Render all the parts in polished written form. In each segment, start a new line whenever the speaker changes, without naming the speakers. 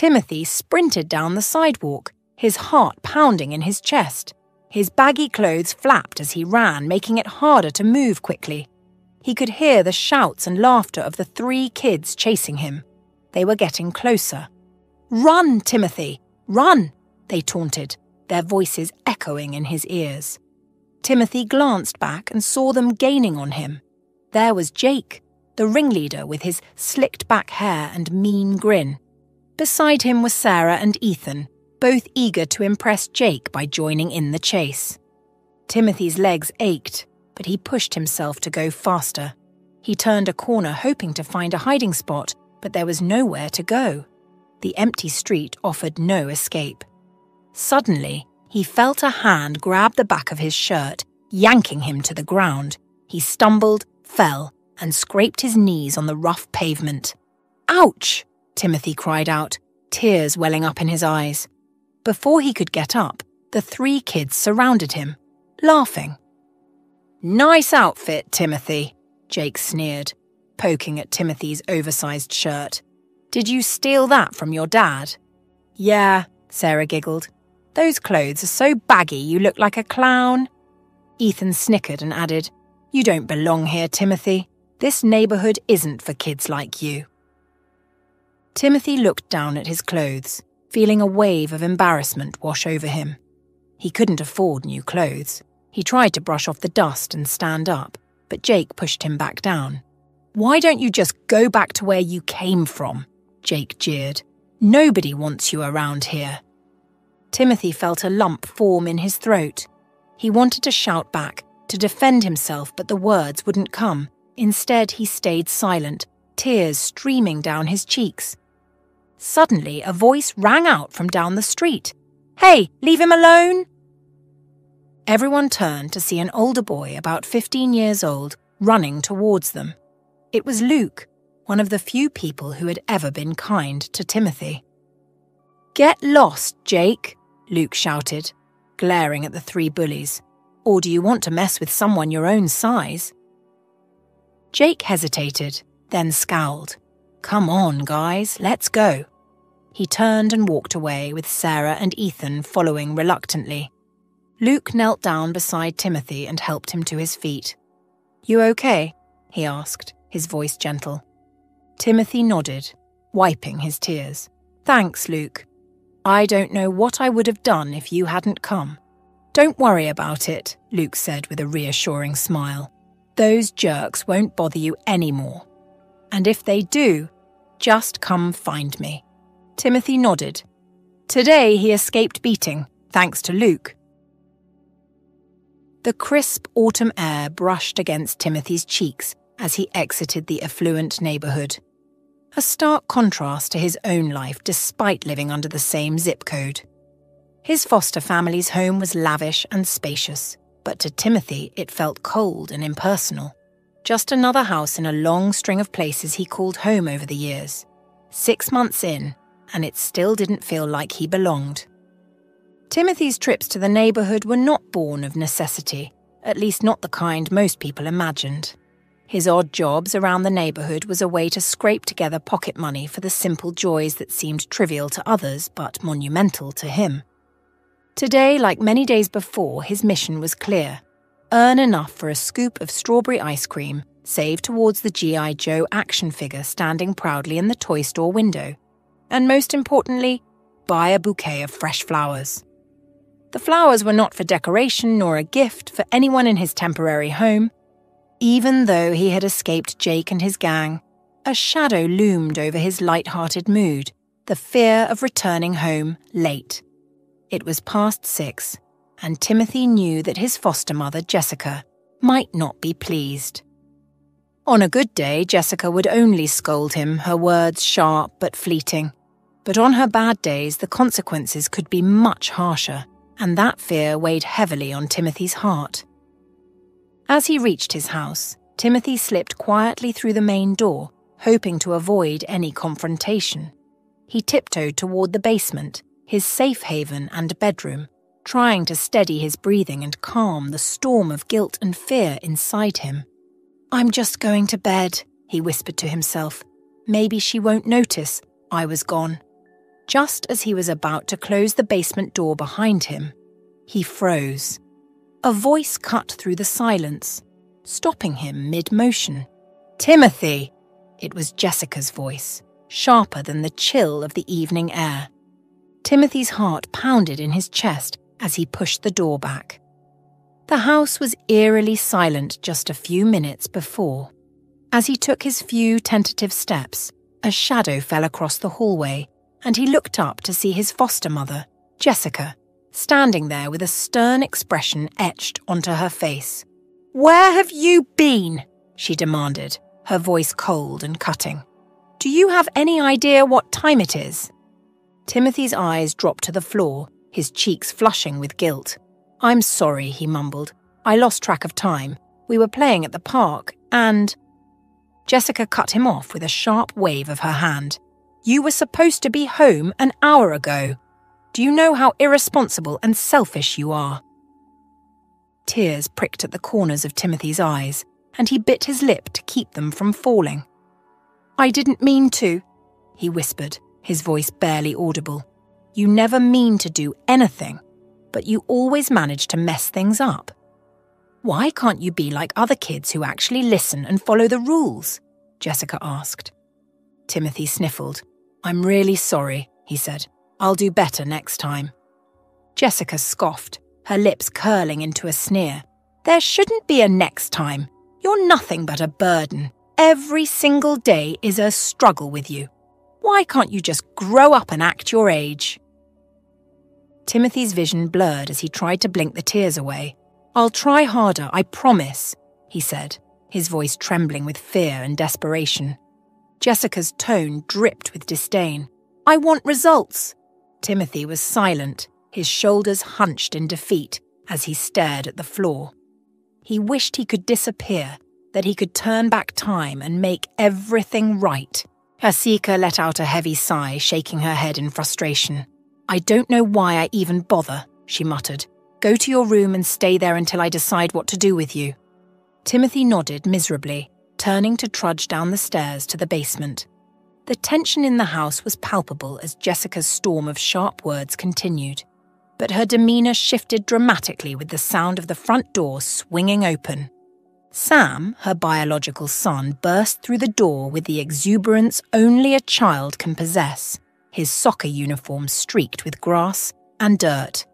Timothy sprinted down the sidewalk, his heart pounding in his chest. His baggy clothes flapped as he ran, making it harder to move quickly. He could hear the shouts and laughter of the 3 kids chasing him. They were getting closer. "Run, Timothy, run!" they taunted, their voices echoing in his ears. Timothy glanced back and saw them gaining on him. There was Jake, the ringleader with his slicked-back hair and mean grin. Beside him were Sarah and Ethan, both eager to impress Jake by joining in the chase. Timothy's legs ached, but he pushed himself to go faster. He turned a corner hoping to find a hiding spot, but there was nowhere to go. The empty street offered no escape. Suddenly, he felt a hand grab the back of his shirt, yanking him to the ground. He stumbled, fell, and scraped his knees on the rough pavement. "Ouch!" Timothy cried out, tears welling up in his eyes. Before he could get up, the 3 kids surrounded him, laughing. "Nice outfit, Timothy," Jake sneered, poking at Timothy's oversized shirt. "Did you steal that from your dad?" "Yeah," Sarah giggled. "Those clothes are so baggy you look like a clown." Ethan snickered and added, "You don't belong here, Timothy. This neighborhood isn't for kids like you." Timothy looked down at his clothes, feeling a wave of embarrassment wash over him. He couldn't afford new clothes. He tried to brush off the dust and stand up, but Jake pushed him back down. "Why don't you just go back to where you came from?" Jake jeered. "Nobody wants you around here." Timothy felt a lump form in his throat. He wanted to shout back, to defend himself, but the words wouldn't come. Instead, he stayed silent, tears streaming down his cheeks. Suddenly, a voice rang out from down the street. "Hey, leave him alone!" Everyone turned to see an older boy about 15 years old running towards them. It was Luke, one of the few people who had ever been kind to Timothy. "Get lost, Jake," Luke shouted, glaring at the 3 bullies. "Or do you want to mess with someone your own size?" Jake hesitated, then scowled. "Come on, guys, let's go." He turned and walked away with Sarah and Ethan following reluctantly. Luke knelt down beside Timothy and helped him to his feet. "You okay?" he asked, his voice gentle. Timothy nodded, wiping his tears. "Thanks, Luke. I don't know what I would have done if you hadn't come." "Don't worry about it," Luke said with a reassuring smile. "Those jerks won't bother you anymore. And if they do, just come find me." Timothy nodded. Today he escaped beating, thanks to Luke. The crisp autumn air brushed against Timothy's cheeks as he exited the affluent neighborhood. A stark contrast to his own life despite living under the same zip code. His foster family's home was lavish and spacious, but to Timothy it felt cold and impersonal. Just another house in a long string of places he called home over the years. 6 months in, and it still didn't feel like he belonged. Timothy's trips to the neighborhood were not born of necessity, at least not the kind most people imagined. His odd jobs around the neighborhood was a way to scrape together pocket money for the simple joys that seemed trivial to others but monumental to him. Today, like many days before, his mission was clear. Earn enough for a scoop of strawberry ice cream, save towards the G.I. Joe action figure standing proudly in the toy store window, and most importantly, buy a bouquet of fresh flowers. The flowers were not for decoration nor a gift for anyone in his temporary home. Even though he had escaped Jake and his gang, a shadow loomed over his light-hearted mood, the fear of returning home late. It was past 6, and Timothy knew that his foster mother, Jessica, might not be pleased. On a good day, Jessica would only scold him, her words sharp but fleeting. But on her bad days, the consequences could be much harsher, and that fear weighed heavily on Timothy's heart. As he reached his house, Timothy slipped quietly through the main door, hoping to avoid any confrontation. He tiptoed toward the basement, his safe haven and bedroom, trying to steady his breathing and calm the storm of guilt and fear inside him. "I'm just going to bed," he whispered to himself. "Maybe she won't notice I was gone." Just as he was about to close the basement door behind him, he froze. A voice cut through the silence, stopping him mid-motion. "Timothy!" It was Jessica's voice, sharper than the chill of the evening air. Timothy's heart pounded in his chest as he pushed the door back. The house was eerily silent just a few minutes before. As he took his few tentative steps, a shadow fell across the hallway, and he looked up to see his foster mother, Jessica, standing there with a stern expression etched onto her face. "Where have you been?" she demanded, her voice cold and cutting. "Do you have any idea what time it is?" Timothy's eyes dropped to the floor, his cheeks flushing with guilt. "I'm sorry," he mumbled. "I lost track of time. We were playing at the park, and—" Jessica cut him off with a sharp wave of her hand. "You were supposed to be home an hour ago. Do you know how irresponsible and selfish you are?" Tears pricked at the corners of Timothy's eyes, and he bit his lip to keep them from falling. "I didn't mean to," he whispered, his voice barely audible. "You never mean to do anything, but you always manage to mess things up. Why can't you be like other kids who actually listen and follow the rules?" Jessica asked. Timothy sniffled. "I'm really sorry," he said. "I'll do better next time." Jessica scoffed, her lips curling into a sneer. "There shouldn't be a next time. You're nothing but a burden. Every single day is a struggle with you. Why can't you just grow up and act your age?" Timothy's vision blurred as he tried to blink the tears away. "I'll try harder, I promise," he said, his voice trembling with fear and desperation. Jessica's tone dripped with disdain. "I want results." Timothy was silent, his shoulders hunched in defeat as he stared at the floor. He wished he could disappear, that he could turn back time and make everything right. Hasika let out a heavy sigh, shaking her head in frustration. "I don't know why I even bother," she muttered. "Go to your room and stay there until I decide what to do with you." Timothy nodded miserably, turning to trudge down the stairs to the basement. The tension in the house was palpable as Jessica's storm of sharp words continued, but her demeanour shifted dramatically with the sound of the front door swinging open. Sam, her biological son, burst through the door with the exuberance only a child can possess, his soccer uniform streaked with grass and dirt.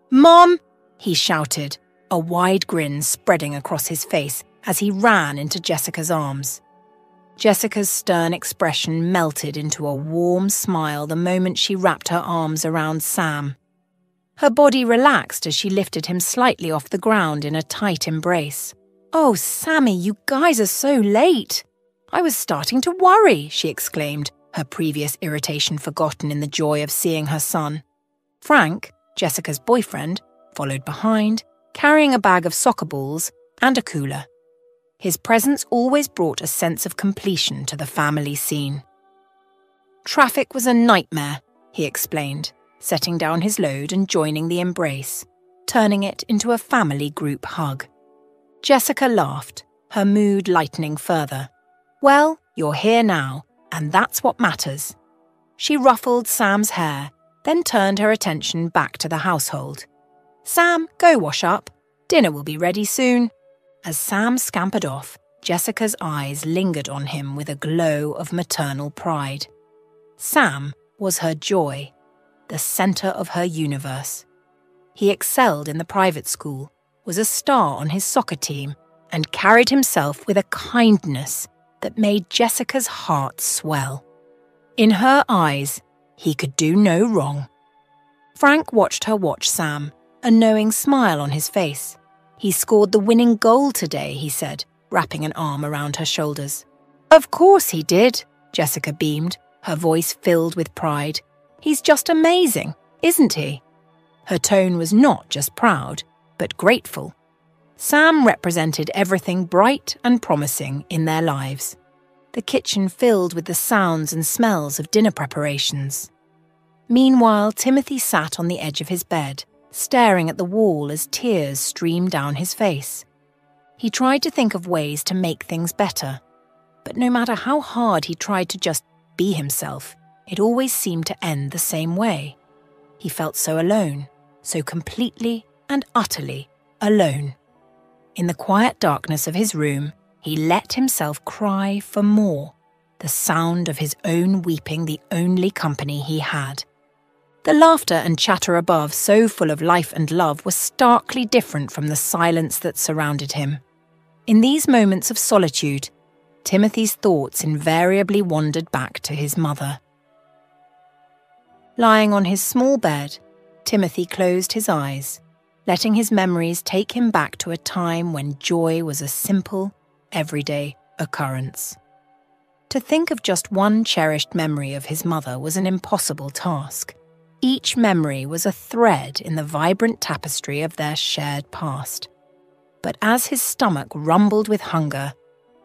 "Mom!" he shouted, a wide grin spreading across his face as he ran into Jessica's arms. Jessica's stern expression melted into a warm smile the moment she wrapped her arms around Sam. Her body relaxed as she lifted him slightly off the ground in a tight embrace. "Oh, Sammy, you guys are so late. I was starting to worry," she exclaimed, her previous irritation forgotten in the joy of seeing her son. Frank, Jessica's boyfriend, followed behind, carrying a bag of soccer balls and a cooler. His presence always brought a sense of completion to the family scene. "Traffic was a nightmare," he explained, setting down his load and joining the embrace, turning it into a family group hug. Jessica laughed, her mood lightening further. "Well, you're here now, and that's what matters." She ruffled Sam's hair, then turned her attention back to the household. "Sam, go wash up. Dinner will be ready soon." As Sam scampered off, Jessica's eyes lingered on him with a glow of maternal pride. Sam was her joy, the centre of her universe. He excelled in the private school, was a star on his soccer team, and carried himself with a kindness that made Jessica's heart swell. In her eyes, he could do no wrong. Frank watched her watch Sam, a knowing smile on his face. "He scored the winning goal today," he said, wrapping an arm around her shoulders. "Of course he did," Jessica beamed, her voice filled with pride. "He's just amazing, isn't he?" Her tone was not just proud, but grateful. Sam represented everything bright and promising in their lives. The kitchen filled with the sounds and smells of dinner preparations. Meanwhile, Timothy sat on the edge of his bed, staring at the wall as tears streamed down his face. He tried to think of ways to make things better, but no matter how hard he tried to just be himself, it always seemed to end the same way. He felt so alone, so completely and utterly alone. In the quiet darkness of his room, he let himself cry for more, the sound of his own weeping the only company he had. The laughter and chatter above, so full of life and love, were starkly different from the silence that surrounded him. In these moments of solitude, Timothy's thoughts invariably wandered back to his mother. Lying on his small bed, Timothy closed his eyes, letting his memories take him back to a time when joy was a simple, everyday occurrence. To think of just one cherished memory of his mother was an impossible task. Each memory was a thread in the vibrant tapestry of their shared past. But as his stomach rumbled with hunger,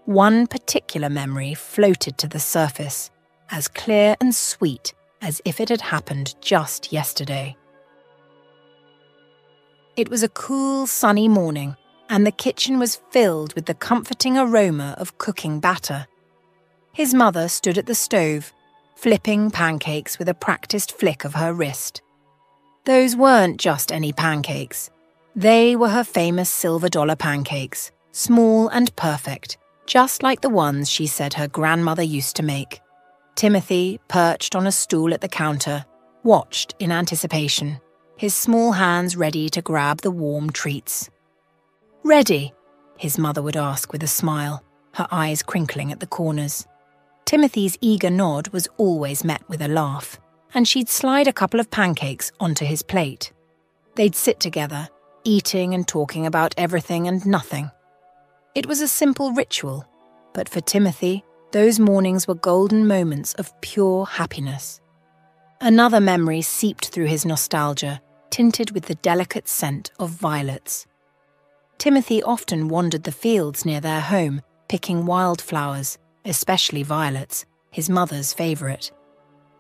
one particular memory floated to the surface, as clear and sweet as if it had happened just yesterday. It was a cool, sunny morning, and the kitchen was filled with the comforting aroma of cooking batter. His mother stood at the stove, flipping pancakes with a practiced flick of her wrist. Those weren't just any pancakes. They were her famous $silver pancakes, small and perfect, just like the ones she said her grandmother used to make. Timothy, perched on a stool at the counter, watched in anticipation, his small hands ready to grab the warm treats. "Ready?" his mother would ask with a smile, her eyes crinkling at the corners. Timothy's eager nod was always met with a laugh, and she'd slide a couple of pancakes onto his plate. They'd sit together, eating and talking about everything and nothing. It was a simple ritual, but for Timothy, those mornings were golden moments of pure happiness. Another memory seeped through his nostalgia, tinted with the delicate scent of violets. Timothy often wandered the fields near their home, picking wildflowers, especially violets, his mother's favourite.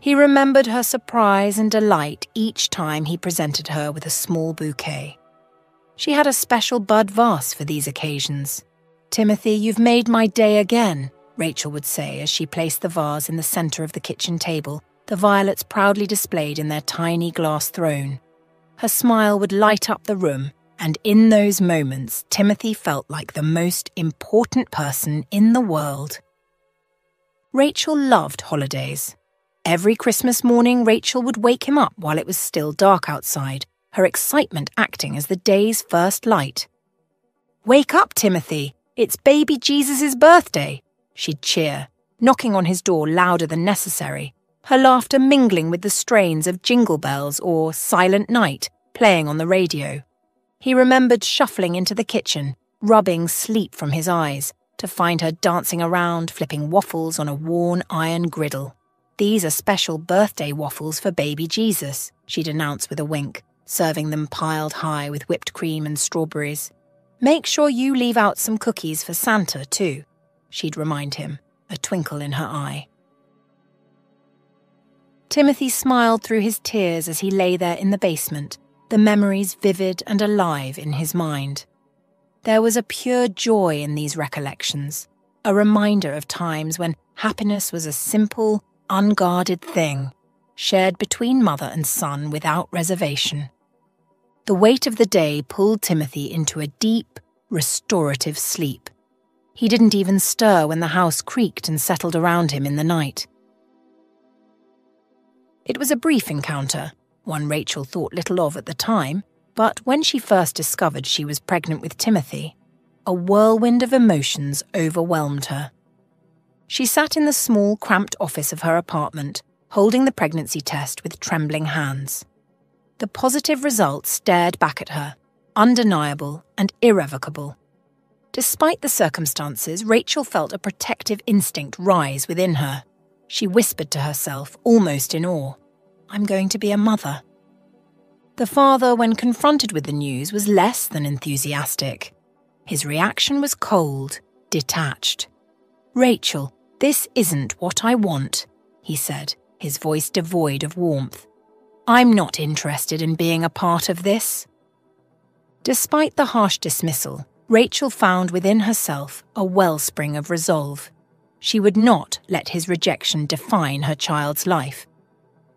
He remembered her surprise and delight each time he presented her with a small bouquet. She had a special bud vase for these occasions. "Timothy, you've made my day again," Rachel would say as she placed the vase in the centre of the kitchen table, the violets proudly displayed in their tiny glass throne. Her smile would light up the room, and in those moments, Timothy felt like the most important person in the world. Rachel loved holidays. Every Christmas morning, Rachel would wake him up while it was still dark outside, her excitement acting as the day's first light. "Wake up, Timothy! It's baby Jesus' birthday!" she'd cheer, knocking on his door louder than necessary, her laughter mingling with the strains of Jingle Bells or Silent Night playing on the radio. He remembered shuffling into the kitchen, rubbing sleep from his eyes, to find her dancing around, flipping waffles on a worn iron griddle. "These are special birthday waffles for baby Jesus," she'd announce with a wink, serving them piled high with whipped cream and strawberries. "Make sure you leave out some cookies for Santa, too," she'd remind him, a twinkle in her eye. Timothy smiled through his tears as he lay there in the basement, the memories vivid and alive in his mind. There was a pure joy in these recollections, a reminder of times when happiness was a simple, unguarded thing, shared between mother and son without reservation. The weight of the day pulled Timothy into a deep, restorative sleep. He didn't even stir when the house creaked and settled around him in the night. It was a brief encounter, one Rachel thought little of at the time, but when she first discovered she was pregnant with Timothy, a whirlwind of emotions overwhelmed her. She sat in the small, cramped office of her apartment, holding the pregnancy test with trembling hands. The positive results stared back at her, undeniable and irrevocable. Despite the circumstances, Rachel felt a protective instinct rise within her. She whispered to herself, almost in awe, "I'm going to be a mother." The father, when confronted with the news, was less than enthusiastic. His reaction was cold, detached. "Rachel, this isn't what I want," he said, his voice devoid of warmth. "I'm not interested in being a part of this." Despite the harsh dismissal, Rachel found within herself a wellspring of resolve. She would not let his rejection define her child's life,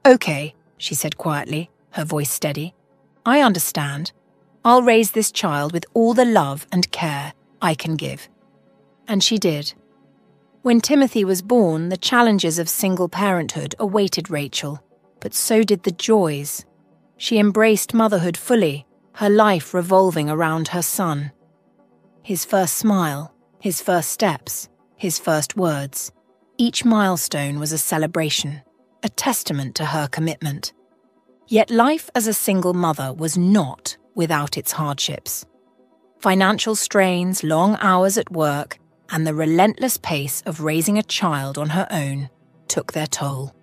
"Okay," she said quietly, her voice steady. "I understand. I'll raise this child with all the love and care I can give." And she did. When Timothy was born, the challenges of single parenthood awaited Rachel, but so did the joys. She embraced motherhood fully, her life revolving around her son. His first smile, his first steps, his first words. Each milestone was a celebration, a testament to her commitment. Yet life as a single mother was not without its hardships. Financial strains, long hours at work, and the relentless pace of raising a child on her own took their toll.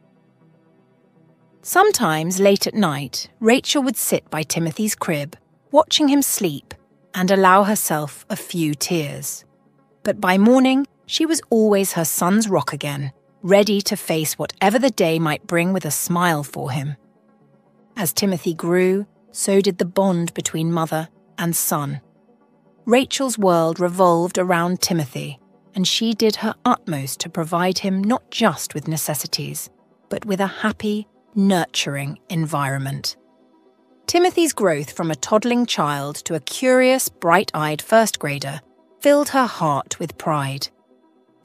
Sometimes late at night, Rachel would sit by Timothy's crib, watching him sleep, and allow herself a few tears. But by morning, she was always her son's rock again, ready to face whatever the day might bring with a smile for him. As Timothy grew, so did the bond between mother and son. Rachel's world revolved around Timothy, and she did her utmost to provide him not just with necessities, but with a happy, nurturing environment. Timothy's growth from a toddling child to a curious, bright-eyed first grader filled her heart with pride.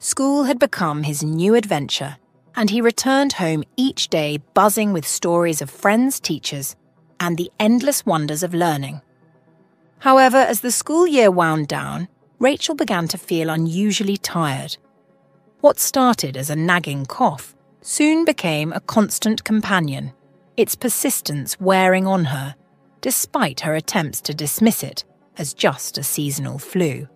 School had become his new adventure, and he returned home each day buzzing with stories of friends, teachers, and the endless wonders of learning. However, as the school year wound down, Rachel began to feel unusually tired. What started as a nagging cough soon became a constant companion, its persistence wearing on her, despite her attempts to dismiss it as just a seasonal flu.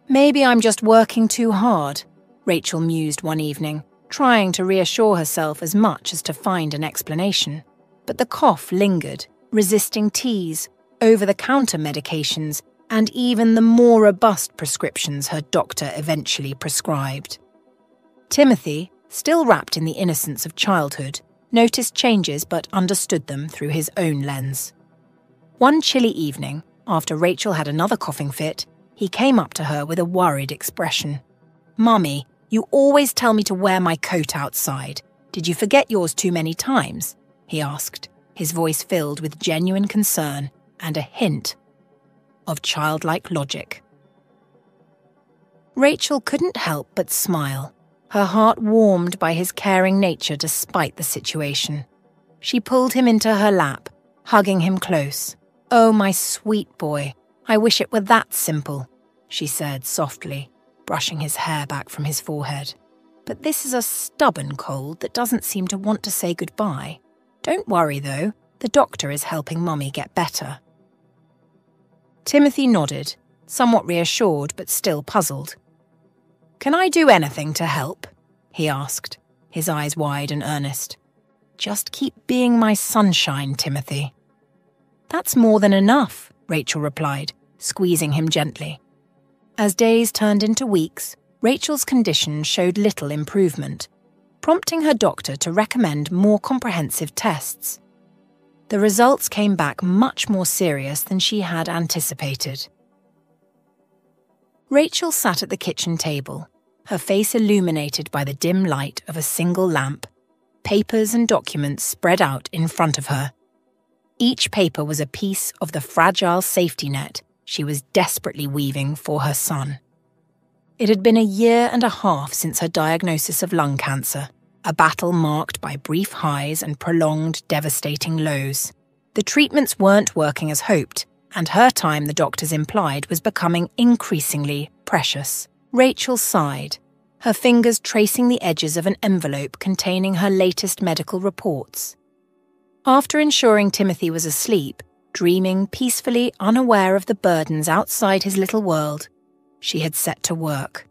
"Maybe I'm just working too hard," Rachel mused one evening, trying to reassure herself as much as to find an explanation. But the cough lingered, resisting teas, over-the-counter medications, and even the more robust prescriptions her doctor eventually prescribed. Timothy, still wrapped in the innocence of childhood, noticed changes but understood them through his own lens. One chilly evening, after Rachel had another coughing fit, he came up to her with a worried expression. "Mummy, you always tell me to wear my coat outside. Did you forget yours too many times?" he asked, his voice filled with genuine concern and a hint of childlike logic. Rachel couldn't help but smile, her heart warmed by his caring nature despite the situation. She pulled him into her lap, hugging him close. "Oh, my sweet boy, I wish it were that simple," she said softly, brushing his hair back from his forehead. "But this is a stubborn cold that doesn't seem to want to say goodbye. Don't worry, though, the doctor is helping Mummy get better." Timothy nodded, somewhat reassured but still puzzled. "Can I do anything to help?" he asked, his eyes wide and earnest. "Just keep being my sunshine, Timothy." "That's more than enough," Rachel replied, squeezing him gently. As days turned into weeks, Rachel's condition showed little improvement, prompting her doctor to recommend more comprehensive tests. The results came back much more serious than she had anticipated. Rachel sat at the kitchen table, her face illuminated by the dim light of a single lamp, papers and documents spread out in front of her. Each paper was a piece of the fragile safety net she was desperately weaving for her son. It had been a year and a half since her diagnosis of lung cancer, a battle marked by brief highs and prolonged, devastating lows. The treatments weren't working as hoped, and her time, the doctors implied, was becoming increasingly precious. Rachel sighed, her fingers tracing the edges of an envelope containing her latest medical reports. After ensuring Timothy was asleep, dreaming peacefully, unaware of the burdens outside his little world, she had set to work.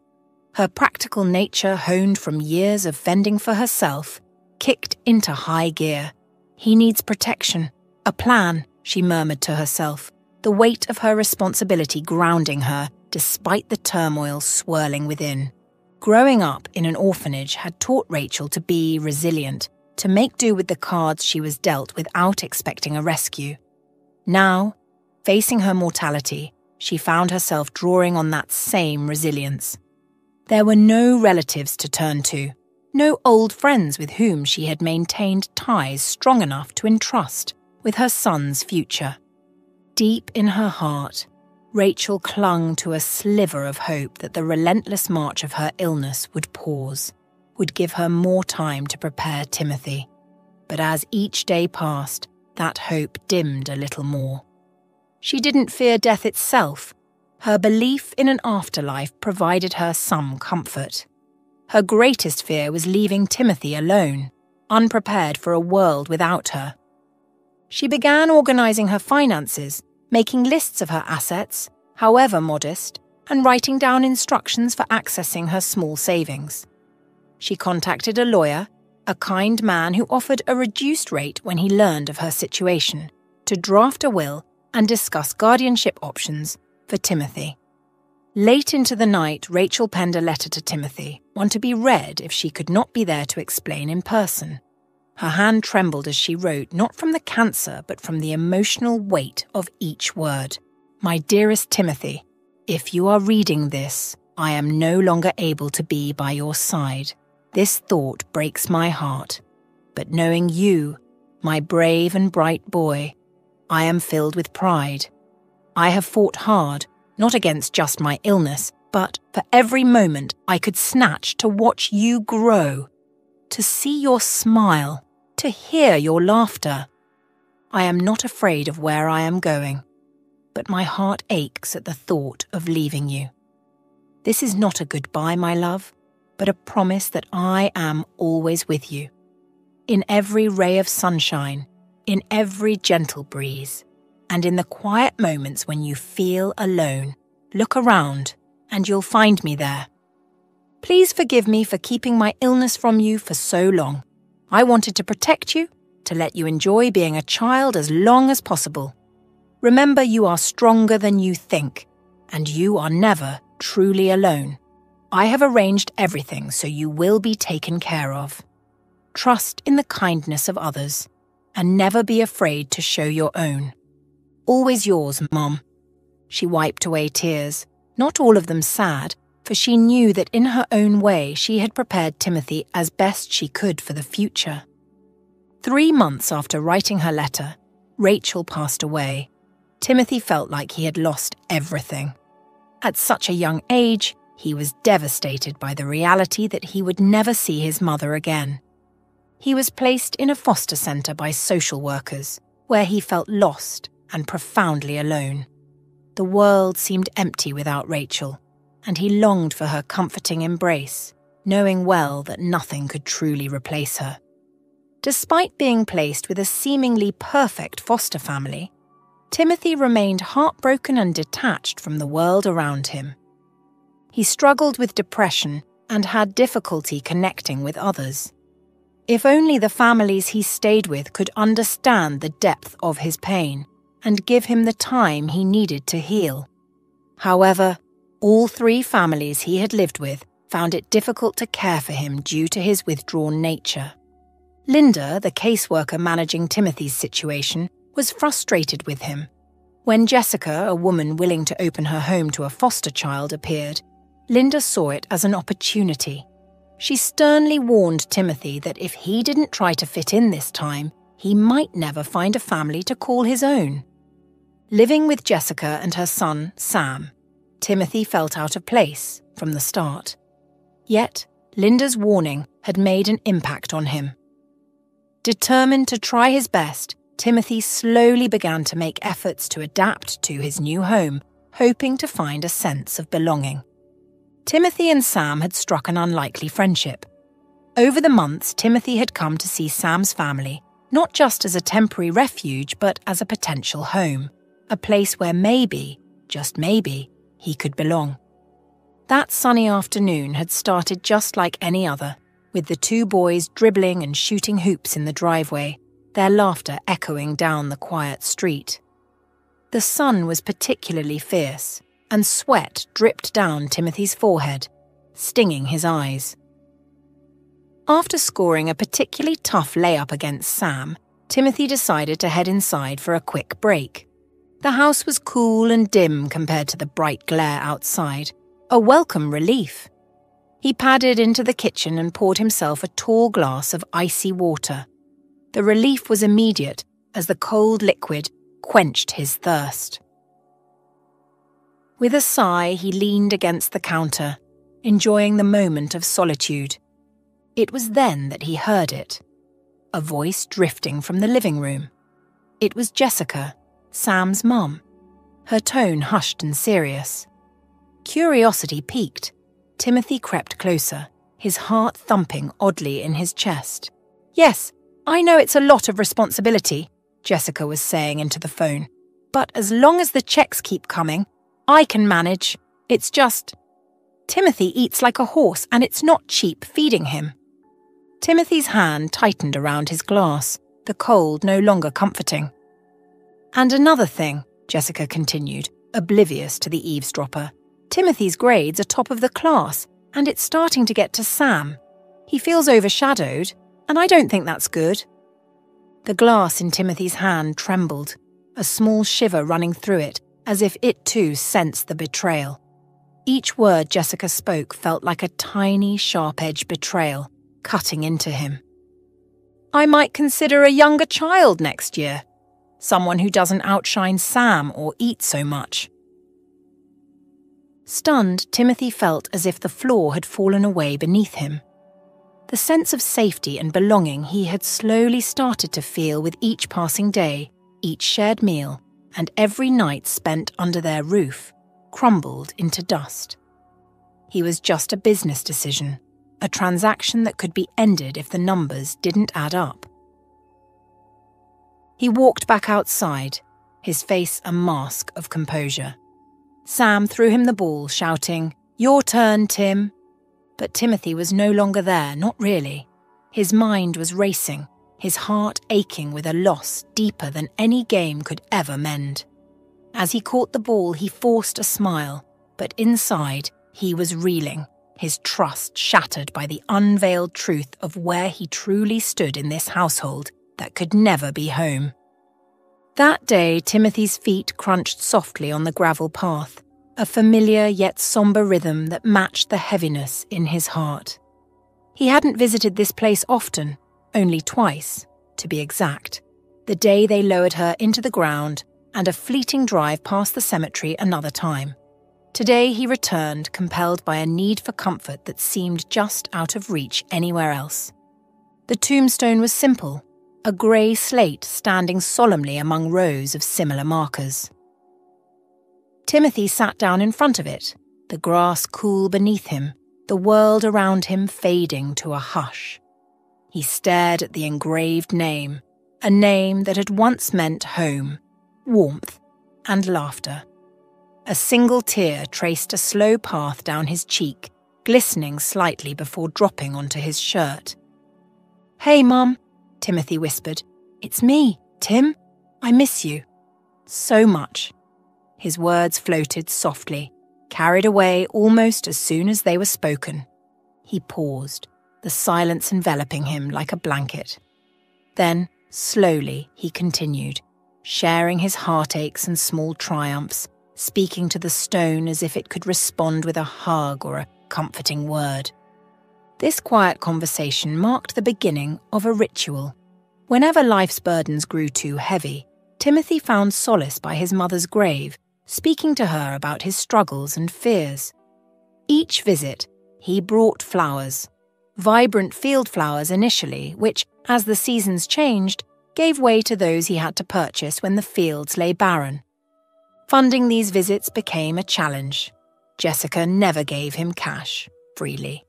Her practical nature, honed from years of fending for herself, kicked into high gear. "He needs protection, a plan," she murmured to herself, the weight of her responsibility grounding her despite the turmoil swirling within. Growing up in an orphanage had taught Rachel to be resilient, to make do with the cards she was dealt without expecting a rescue. Now, facing her mortality, she found herself drawing on that same resilience. There were no relatives to turn to, No old friends with whom she had maintained ties strong enough to entrust with her son's future. Deep in her heart, Rachel clung to a sliver of hope that the relentless march of her illness would pause, would give her more time to prepare Timothy. But as each day passed, that hope dimmed a little more. She didn't fear death itself. Her belief in an afterlife provided her some comfort. Her greatest fear was leaving Timothy alone, unprepared for a world without her. She began organizing her finances, making lists of her assets, however modest, and writing down instructions for accessing her small savings. She contacted a lawyer, a kind man who offered a reduced rate when he learned of her situation, to draft a will and discuss guardianship options for Timothy. Late into the night, Rachel penned a letter to Timothy, one to be read if she could not be there to explain in person. Her hand trembled as she wrote, not from the cancer, but from the emotional weight of each word. My dearest Timothy, if you are reading this, I am no longer able to be by your side. This thought breaks my heart. But knowing you, my brave and bright boy, I am filled with pride. I have fought hard, not against just my illness, but for every moment I could snatch to watch you grow, to see your smile, to hear your laughter. I am not afraid of where I am going, but my heart aches at the thought of leaving you. This is not a goodbye, my love, but a promise that I am always with you. In every ray of sunshine, in every gentle breeze, and in the quiet moments when you feel alone, look around and you'll find me there. Please forgive me for keeping my illness from you for so long. I wanted to protect you, to let you enjoy being a child as long as possible. Remember, you are stronger than you think, and you are never truly alone. I have arranged everything so you will be taken care of. Trust in the kindness of others, and never be afraid to show your own. Always yours, Mom. She wiped away tears, not all of them sad, for she knew that in her own way she had prepared Timothy as best she could for the future. 3 months after writing her letter, Rachel passed away. Timothy felt like he had lost everything. At such a young age, he was devastated by the reality that he would never see his mother again. He was placed in a foster centre by social workers, where he felt lost and profoundly alone. The world seemed empty without Rachel, and he longed for her comforting embrace, knowing well that nothing could truly replace her. Despite being placed with a seemingly perfect foster family, Timothy remained heartbroken and detached from the world around him. He struggled with depression and had difficulty connecting with others. If only the families he stayed with could understand the depth of his pain and give him the time he needed to heal. However, all 3 families he had lived with found it difficult to care for him due to his withdrawn nature. Linda, the caseworker managing Timothy's situation, was frustrated with him. When Jessica, a woman willing to open her home to a foster child, appeared, Linda saw it as an opportunity. She sternly warned Timothy that if he didn't try to fit in this time, he might never find a family to call his own. Living with Jessica and her son, Sam, Timothy felt out of place from the start. Yet, Linda's warning had made an impact on him. Determined to try his best, Timothy slowly began to make efforts to adapt to his new home, hoping to find a sense of belonging. Timothy and Sam had struck an unlikely friendship. Over the months, Timothy had come to see Sam's family, not just as a temporary refuge, but as a potential home, a place where maybe, just maybe, he could belong. That sunny afternoon had started just like any other, with the 2 boys dribbling and shooting hoops in the driveway, their laughter echoing down the quiet street. The sun was particularly fierce, and sweat dripped down Timothy's forehead, stinging his eyes. After scoring a particularly tough layup against Sam, Timothy decided to head inside for a quick break. The house was cool and dim compared to the bright glare outside, a welcome relief. He padded into the kitchen and poured himself a tall glass of icy water. The relief was immediate as the cold liquid quenched his thirst. With a sigh, he leaned against the counter, enjoying the moment of solitude. It was then that he heard it. A voice drifting from the living room. It was Jessica, Sam's mum, her tone hushed and serious. Curiosity piqued. Timothy crept closer, his heart thumping oddly in his chest. "Yes, I know it's a lot of responsibility," Jessica was saying into the phone. "But as long as the checks keep coming, I can manage. It's just... Timothy eats like a horse and it's not cheap feeding him." Timothy's hand tightened around his glass, the cold no longer comforting. "And another thing," Jessica continued, oblivious to the eavesdropper. "Timothy's grades are top of the class, and it's starting to get to Sam. He feels overshadowed, and I don't think that's good." The glass in Timothy's hand trembled, a small shiver running through it, as if it too sensed the betrayal. Each word Jessica spoke felt like a tiny, sharp-edged betrayal, cutting into him. "I might consider a younger child next year. Someone who doesn't outshine Sam or eat so much." Stunned, Timothy felt as if the floor had fallen away beneath him. The sense of safety and belonging he had slowly started to feel with each passing day, each shared meal, and every night spent under their roof, crumbled into dust. He was just a business decision, a transaction that could be ended if the numbers didn't add up. He walked back outside, his face a mask of composure. Sam threw him the ball, shouting, "Your turn, Tim." But Timothy was no longer there, not really. His mind was racing, his heart aching with a loss deeper than any game could ever mend. As he caught the ball, he forced a smile, but inside, he was reeling, his trust shattered by the unveiled truth of where he truly stood in this household that could never be home. That day, Timothy's feet crunched softly on the gravel path, a familiar yet somber rhythm that matched the heaviness in his heart. He hadn't visited this place often, only twice, to be exact. The day they lowered her into the ground and a fleeting drive past the cemetery another time. Today he returned, compelled by a need for comfort that seemed just out of reach anywhere else. The tombstone was simple, a grey slate standing solemnly among rows of similar markers. Timothy sat down in front of it, the grass cool beneath him, the world around him fading to a hush. He stared at the engraved name, a name that had once meant home, warmth, and laughter. A single tear traced a slow path down his cheek, glistening slightly before dropping onto his shirt. "Hey, Mum," Timothy whispered. "It's me, Tim. I miss you. So much." His words floated softly, carried away almost as soon as they were spoken. He paused, the silence enveloping him like a blanket. Then, slowly, he continued, sharing his heartaches and small triumphs, speaking to the stone as if it could respond with a hug or a comforting word. This quiet conversation marked the beginning of a ritual. Whenever life's burdens grew too heavy, Timothy found solace by his mother's grave, speaking to her about his struggles and fears. Each visit, he brought flowers, vibrant field flowers initially, which, as the seasons changed, gave way to those he had to purchase when the fields lay barren. Funding these visits became a challenge. Jessica never gave him cash, freely.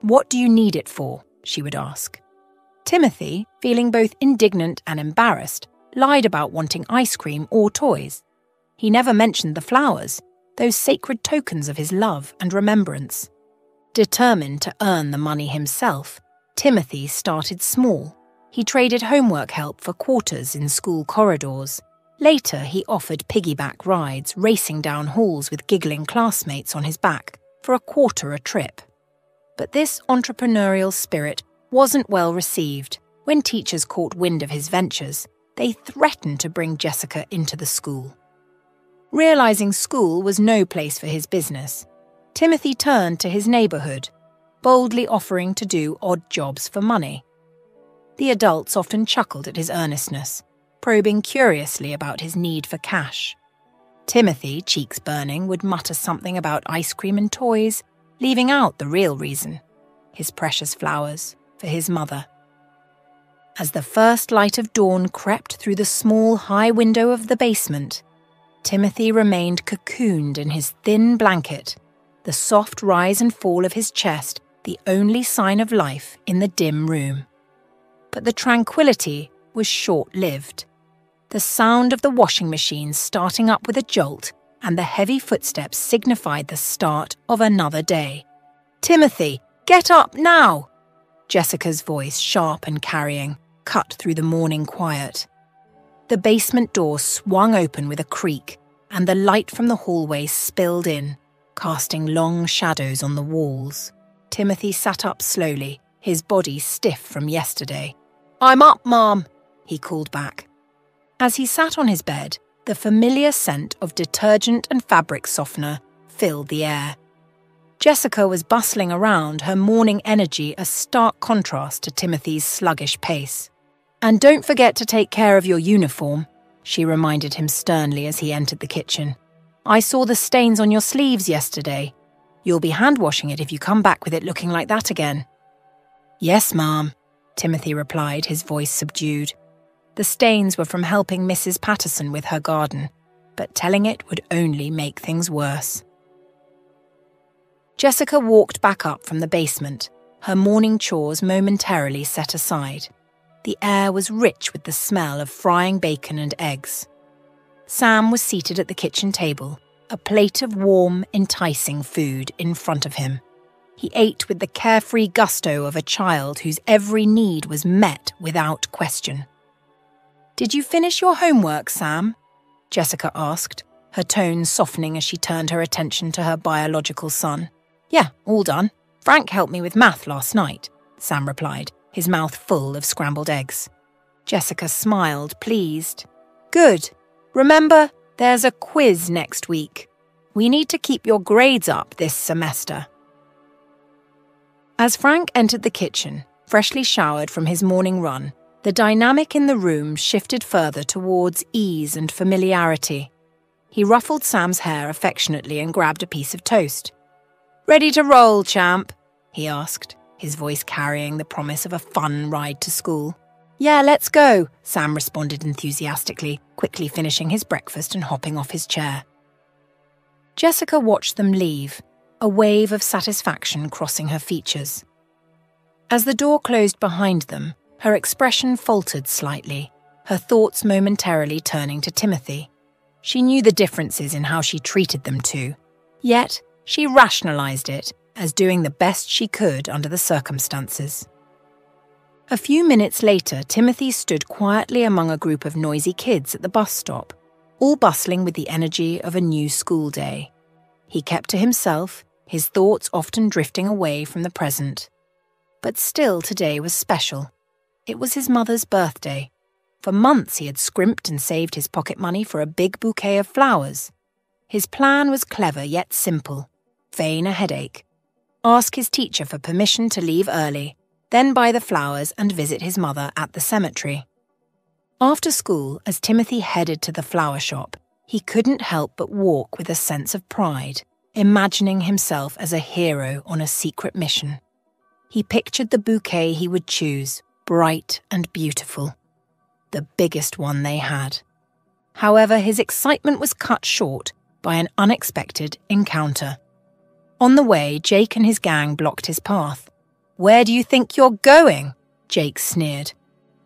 "What do you need it for?" she would ask. Timothy, feeling both indignant and embarrassed, lied about wanting ice cream or toys. He never mentioned the flowers, those sacred tokens of his love and remembrance. Determined to earn the money himself, Timothy started small. He traded homework help for quarters in school corridors. Later, he offered piggyback rides, racing down halls with giggling classmates on his back for a quarter a trip. But this entrepreneurial spirit wasn't well received. When teachers caught wind of his ventures, they threatened to bring Jessica into the school. Realizing school was no place for his business, Timothy turned to his neighbourhood, boldly offering to do odd jobs for money. The adults often chuckled at his earnestness, probing curiously about his need for cash. Timothy, cheeks burning, would mutter something about ice cream and toys, leaving out the real reason: his precious flowers for his mother. As the first light of dawn crept through the small high window of the basement, Timothy remained cocooned in his thin blanket, the soft rise and fall of his chest the only sign of life in the dim room. But the tranquility was short-lived. The sound of the washing machine starting up with a jolt and the heavy footsteps signified the start of another day. "Timothy, get up now!" Jessica's voice, sharp and carrying, cut through the morning quiet. The basement door swung open with a creak, and the light from the hallway spilled in, casting long shadows on the walls. Timothy sat up slowly, his body stiff from yesterday. "I'm up, Mom," he called back. As he sat on his bed, the familiar scent of detergent and fabric softener filled the air. Jessica was bustling around, her morning energy a stark contrast to Timothy's sluggish pace. "And don't forget to take care of your uniform," she reminded him sternly as he entered the kitchen. "I saw the stains on your sleeves yesterday. You'll be hand-washing it if you come back with it looking like that again." "Yes, Ma'am," Timothy replied, his voice subdued. The stains were from helping Mrs. Patterson with her garden, but telling it would only make things worse. Jessica walked back up from the basement, her morning chores momentarily set aside. The air was rich with the smell of frying bacon and eggs. Sam was seated at the kitchen table, a plate of warm, enticing food in front of him. He ate with the carefree gusto of a child whose every need was met without question. "Did you finish your homework, Sam?" Jessica asked, her tone softening as she turned her attention to her biological son. "Yeah, all done. Frank helped me with math last night," Sam replied, his mouth full of scrambled eggs. Jessica smiled, pleased. "Good. Remember, there's a quiz next week. We need to keep your grades up this semester." As Frank entered the kitchen, freshly showered from his morning run, the dynamic in the room shifted further towards ease and familiarity. He ruffled Sam's hair affectionately and grabbed a piece of toast. "Ready to roll, champ?" he asked, his voice carrying the promise of a fun ride to school. "Yeah, let's go," Sam responded enthusiastically, quickly finishing his breakfast and hopping off his chair. Jessica watched them leave, a wave of satisfaction crossing her features. As the door closed behind them, her expression faltered slightly, her thoughts momentarily turning to Timothy. She knew the differences in how she treated them two, yet she rationalized it as doing the best she could under the circumstances. A few minutes later, Timothy stood quietly among a group of noisy kids at the bus stop, all bustling with the energy of a new school day. He kept to himself, his thoughts often drifting away from the present. But still today was special. It was his mother's birthday. For months he had scrimped and saved his pocket money for a big bouquet of flowers. His plan was clever yet simple. Feign a headache. Ask his teacher for permission to leave early, then buy the flowers and visit his mother at the cemetery. After school, as Timothy headed to the flower shop, he couldn't help but walk with a sense of pride, imagining himself as a hero on a secret mission. He pictured the bouquet he would choose, bright and beautiful. The biggest one they had. However, his excitement was cut short by an unexpected encounter. On the way, Jake and his gang blocked his path. "Where do you think you're going?" Jake sneered.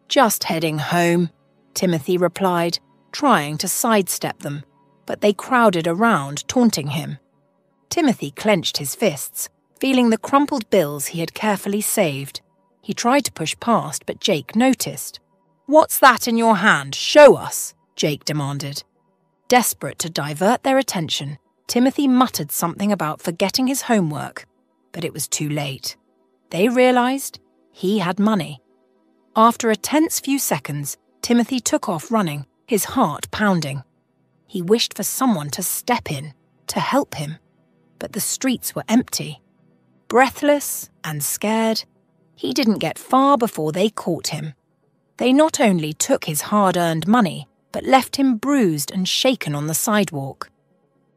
"Just heading home," Timothy replied, trying to sidestep them, but they crowded around, taunting him. Timothy clenched his fists, feeling the crumpled bills he had carefully saved. He tried to push past, but Jake noticed. "What's that in your hand? Show us," Jake demanded. Desperate to divert their attention, Timothy muttered something about forgetting his homework, but it was too late. They realized he had money. After a tense few seconds, Timothy took off running, his heart pounding. He wished for someone to step in, to help him. but the streets were empty. Breathless and scared, he didn't get far before they caught him. They not only took his hard-earned money, but left him bruised and shaken on the sidewalk.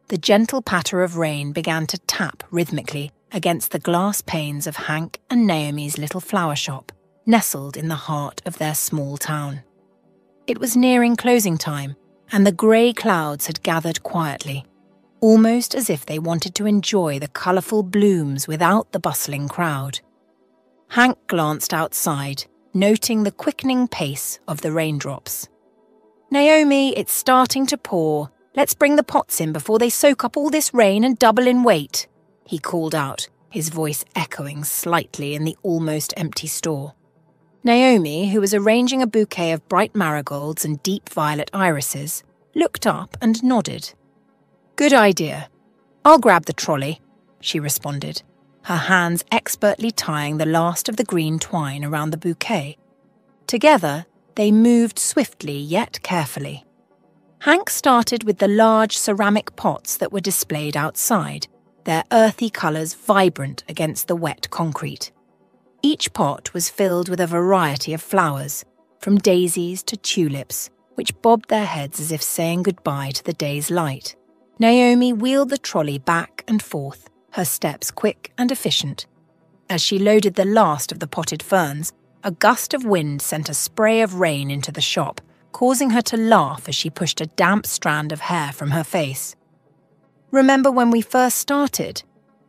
The gentle patter of rain began to tap rhythmically against the glass panes of Hank and Naomi's little flower shop, nestled in the heart of their small town. It was nearing closing time, and the grey clouds had gathered quietly, almost as if they wanted to enjoy the colourful blooms without the bustling crowd. Hank glanced outside, noting the quickening pace of the raindrops. "Naomi, it's starting to pour. Let's bring the pots in before they soak up all this rain and double in weight," he called out, his voice echoing slightly in the almost empty store. Naomi, who was arranging a bouquet of bright marigolds and deep violet irises, looked up and nodded. "Good idea. I'll grab the trolley," she responded, her hands expertly tying the last of the green twine around the bouquet. Together, they moved swiftly yet carefully. Hank started with the large ceramic pots that were displayed outside, their earthy colours vibrant against the wet concrete. Each pot was filled with a variety of flowers, from daisies to tulips, which bobbed their heads as if saying goodbye to the day's light. Naomi wheeled the trolley back and forth, her steps quick and efficient. As she loaded the last of the potted ferns, a gust of wind sent a spray of rain into the shop, causing her to laugh as she pushed a damp strand of hair from her face. "Remember when we first started?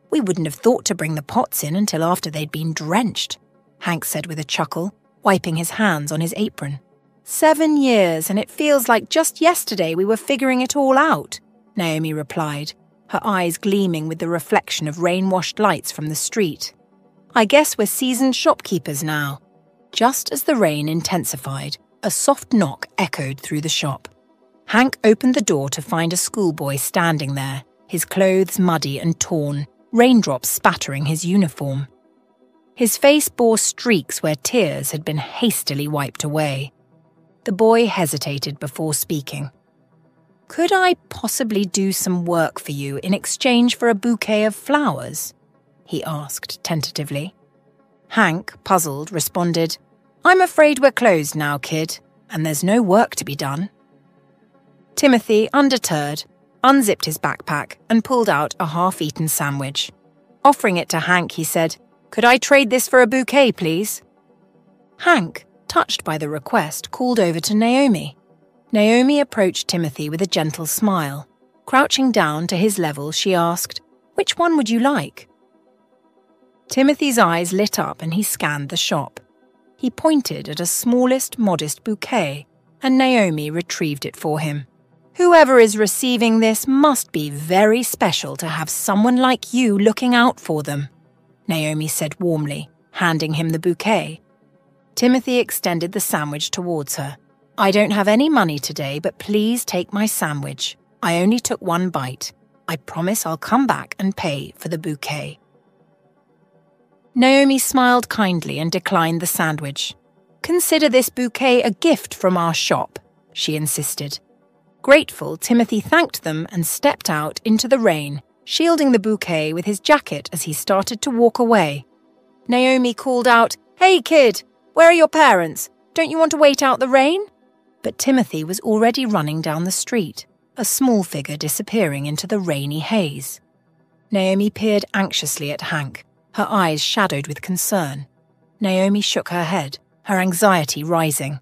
We wouldn't have thought to bring the pots in until after they'd been drenched," Hank said with a chuckle, wiping his hands on his apron. 7 years, and it feels like just yesterday we were figuring it all out," Naomi replied, her eyes gleaming with the reflection of rain-washed lights from the street. "I guess we're seasoned shopkeepers now." Just as the rain intensified, a soft knock echoed through the shop. Hank opened the door to find a schoolboy standing there, his clothes muddy and torn, raindrops spattering his uniform. His face bore streaks where tears had been hastily wiped away. The boy hesitated before speaking. "Could I possibly do some work for you in exchange for a bouquet of flowers?" he asked tentatively. Hank, puzzled, responded, "I'm afraid we're closed now, kid, and there's no work to be done." Timothy, undeterred, unzipped his backpack and pulled out a half-eaten sandwich. Offering it to Hank, he said, "Could I trade this for a bouquet, please?" Hank, touched by the request, called over to Naomi. Naomi approached Timothy with a gentle smile. Crouching down to his level, she asked, "Which one would you like?" Timothy's eyes lit up and he scanned the shop. He pointed at a smallest, modest bouquet, and Naomi retrieved it for him. "Whoever is receiving this must be very special to have someone like you looking out for them," Naomi said warmly, handing him the bouquet. Timothy extended the sandwich towards her. "I don't have any money today, but please take my sandwich. I only took one bite. I promise I'll come back and pay for the bouquet." Naomi smiled kindly and declined the sandwich. "Consider this bouquet a gift from our shop," she insisted. Grateful, Timothy thanked them and stepped out into the rain, shielding the bouquet with his jacket as he started to walk away. Naomi called out, "Hey kid, where are your parents? Don't you want to wait out the rain?" But Timothy was already running down the street, a small figure disappearing into the rainy haze. Naomi peered anxiously at Hank, her eyes shadowed with concern. Naomi shook her head, her anxiety rising.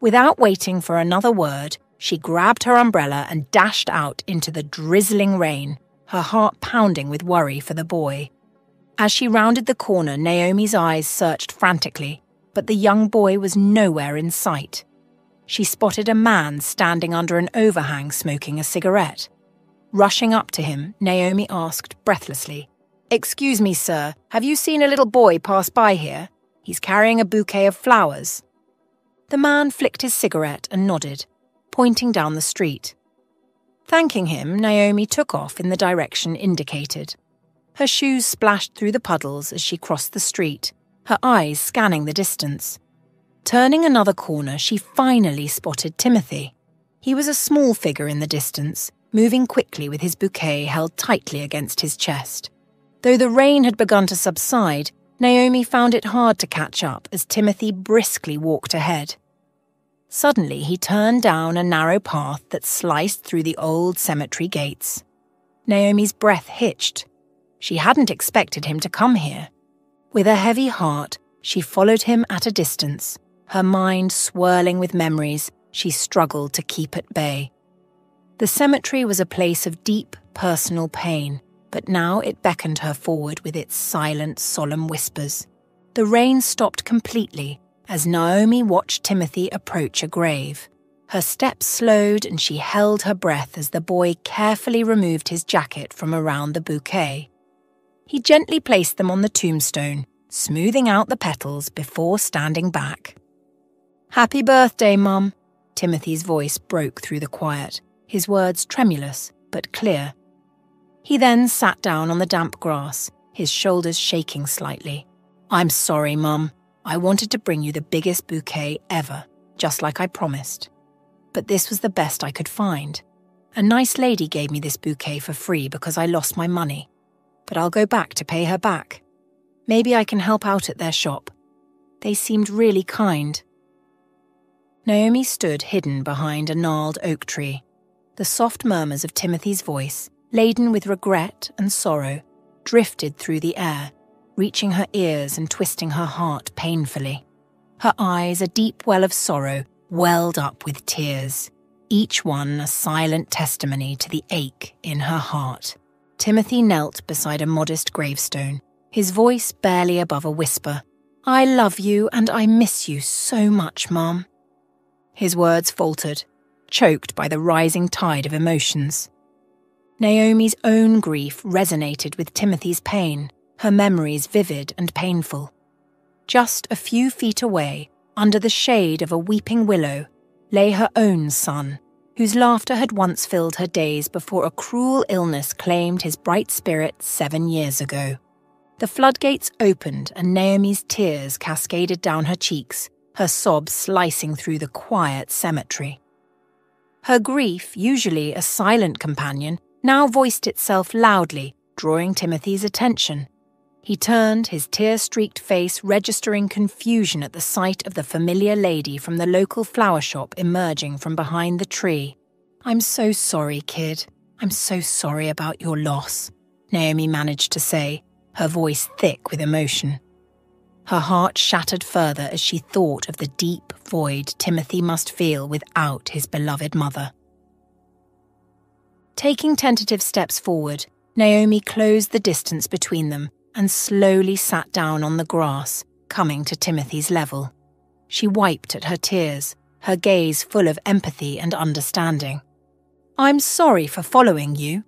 Without waiting for another word, she grabbed her umbrella and dashed out into the drizzling rain, her heart pounding with worry for the boy. As she rounded the corner, Naomi's eyes searched frantically, but the young boy was nowhere in sight. She spotted a man standing under an overhang smoking a cigarette. Rushing up to him, Naomi asked breathlessly, "Excuse me, sir, have you seen a little boy pass by here? He's carrying a bouquet of flowers." The man flicked his cigarette and nodded, pointing down the street. Thanking him, Naomi took off in the direction indicated. Her shoes splashed through the puddles as she crossed the street, her eyes scanning the distance. Turning another corner, she finally spotted Timothy. He was a small figure in the distance, moving quickly with his bouquet held tightly against his chest. Though the rain had begun to subside, Naomi found it hard to catch up as Timothy briskly walked ahead. Suddenly, he turned down a narrow path that sliced through the old cemetery gates. Naomi's breath hitched. She hadn't expected him to come here. With a heavy heart, she followed him at a distance. Her mind swirling with memories, she struggled to keep at bay. The cemetery was a place of deep, personal pain, but now it beckoned her forward with its silent, solemn whispers. The rain stopped completely as Naomi watched Timothy approach a grave. Her steps slowed and she held her breath as the boy carefully removed his jacket from around the bouquet. He gently placed them on the tombstone, smoothing out the petals before standing back. "Happy birthday, Mum," Timothy's voice broke through the quiet, his words tremulous but clear. He then sat down on the damp grass, his shoulders shaking slightly. "I'm sorry, Mum. I wanted to bring you the biggest bouquet ever, just like I promised. But this was the best I could find. A nice lady gave me this bouquet for free because I lost my money. But I'll go back to pay her back. Maybe I can help out at their shop. They seemed really kind." Naomi stood hidden behind a gnarled oak tree. The soft murmurs of Timothy's voice, laden with regret and sorrow, drifted through the air, reaching her ears and twisting her heart painfully. Her eyes, a deep well of sorrow, welled up with tears, each one a silent testimony to the ache in her heart. Timothy knelt beside a modest gravestone, his voice barely above a whisper. "I love you and I miss you so much, Mom." His words faltered, choked by the rising tide of emotions. Naomi's own grief resonated with Timothy's pain, her memories vivid and painful. Just a few feet away, under the shade of a weeping willow, lay her own son, whose laughter had once filled her days before a cruel illness claimed his bright spirit 7 years ago. The floodgates opened and Naomi's tears cascaded down her cheeks, her sobs slicing through the quiet cemetery. Her grief, usually a silent companion, now voiced itself loudly, drawing Timothy's attention. He turned, his tear-streaked face registering confusion at the sight of the familiar lady from the local flower shop emerging from behind the tree. "I'm so sorry, kid. I'm so sorry about your loss," Naomi managed to say, her voice thick with emotion. Her heart shattered further as she thought of the deep void Timothy must feel without his beloved mother. Taking tentative steps forward, Naomi closed the distance between them and slowly sat down on the grass, coming to Timothy's level. She wiped at her tears, her gaze full of empathy and understanding. "I'm sorry for following you.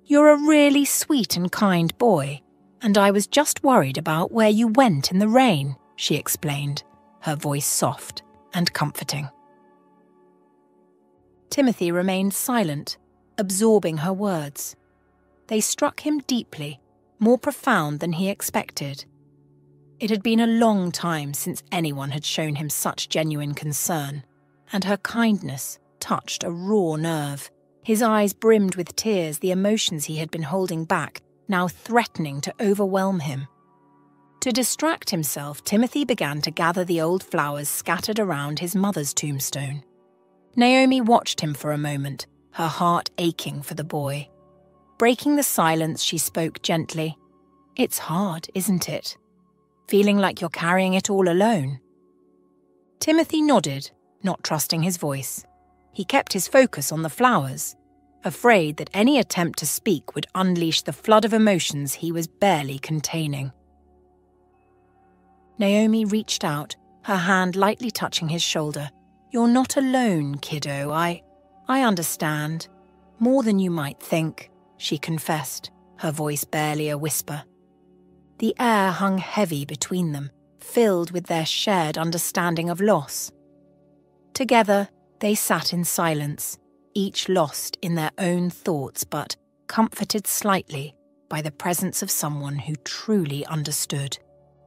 You're a really sweet and kind boy, and I was just worried about where you went in the rain," she explained, her voice soft and comforting. Timothy remained silent, absorbing her words. They struck him deeply, more profound than he expected. It had been a long time since anyone had shown him such genuine concern, and her kindness touched a raw nerve. His eyes brimmed with tears, the emotions he had been holding back, now threatening to overwhelm him. To distract himself, Timothy began to gather the old flowers scattered around his mother's tombstone. Naomi watched him for a moment, her heart aching for the boy. Breaking the silence, she spoke gently. "It's hard, isn't it? Feeling like you're carrying it all alone?" Timothy nodded, not trusting his voice. He kept his focus on the flowers, afraid that any attempt to speak would unleash the flood of emotions he was barely containing. Naomi reached out, her hand lightly touching his shoulder. "You're not alone, kiddo. I understand. More than you might think," she confessed, her voice barely a whisper. The air hung heavy between them, filled with their shared understanding of loss. Together, they sat in silence, each lost in their own thoughts but comforted slightly by the presence of someone who truly understood.